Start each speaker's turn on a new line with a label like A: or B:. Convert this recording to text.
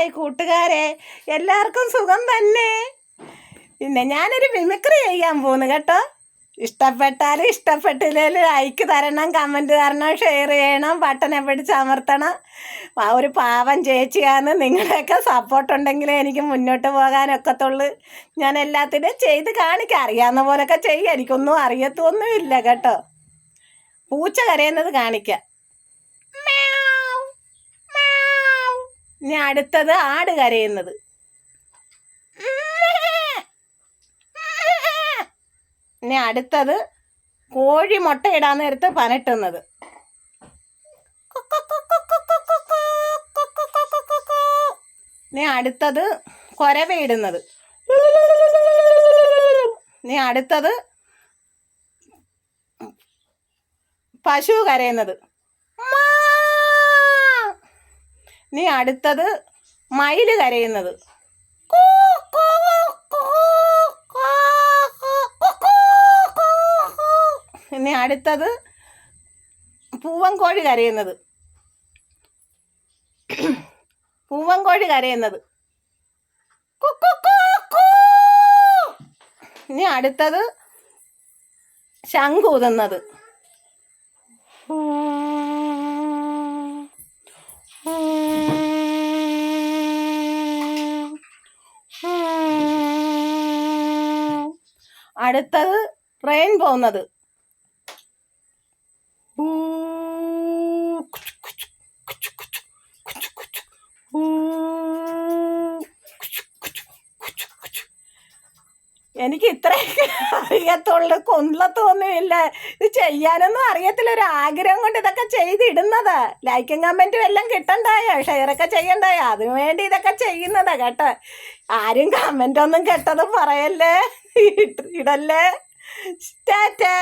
A: Hi കൂട്ടുകാരെ, എല്ലാവർക്കും സുഖം തന്നെ. പിന്നെ ഞാനൊരു മിമിക്രി ചെയ്യാൻ പോകുന്നു കേട്ടോ. ഇഷ്ടപ്പെട്ടാലും ഇഷ്ടപ്പെട്ടില്ലേലും ലൈക്ക് തരണം, കമൻറ്റ് തരണം, ഷെയർ ചെയ്യണം, ബട്ടനെ പിടിച്ച് അമർത്തണം. ഒരു പാവം ചേച്ചിയാണ്. നിങ്ങളുടെയൊക്കെ സപ്പോർട്ടുണ്ടെങ്കിലേ എനിക്ക് മുന്നോട്ട് പോകാനൊക്കത്തുള്ളൂ. ഞാൻ എല്ലാത്തിനും ചെയ്ത് കാണിക്കാം. അറിയാവുന്ന പോലൊക്കെ ചെയ്യാം. എനിക്കൊന്നും അറിയത്തൊന്നുമില്ല കേട്ടോ. പൂച്ച കരയുന്നത് കാണിക്കാം. ഇനി അടുത്തത് ആട് കരയുന്നത്. ഇനി അടുത്തത് കോഴി മുട്ടയിടാൻ നേരത്ത് പനട്ടുന്നത്. ഇനി അടുത്തത് കൊരവയിടുന്നത്. ഇനി അടുത്തത് പശു കരയുന്നത്. ഇനി അടുത്തത് മയില് കരയുന്നത്. ഇനി അടുത്തത് പൂവൻകോഴി കരയുന്നത്. പൂവൻകോഴി കരയുന്നത്. ഇനി അടുത്തത് ശംഖൂതുന്നത്. അടുത്തത് ട്രെയിൻ പോകുന്നത്. എനിക്ക് ഇത്രയൊക്കെ അറിയത്തുള്ളൂ, കൊല്ലത്തൊന്നുമില്ല. ഇത് ചെയ്യാനൊന്നും അറിയത്തില്ല. ഒരു ആഗ്രഹം കൊണ്ട് ഇതൊക്കെ ചെയ്തിടുന്നതാ. ലൈക്കും കമൻറ്റും എല്ലാം കിട്ടണ്ടായോ, ഷെയറൊക്കെ ചെയ്യണ്ടായോ, അതിനു വേണ്ടി ഇതൊക്കെ ചെയ്യുന്നതാ കേട്ടോ. ആരും കമൻറ്റൊന്നും കേട്ടത് പറയല്ലേ, ഇടല്ലേ. ടാറ്റാ.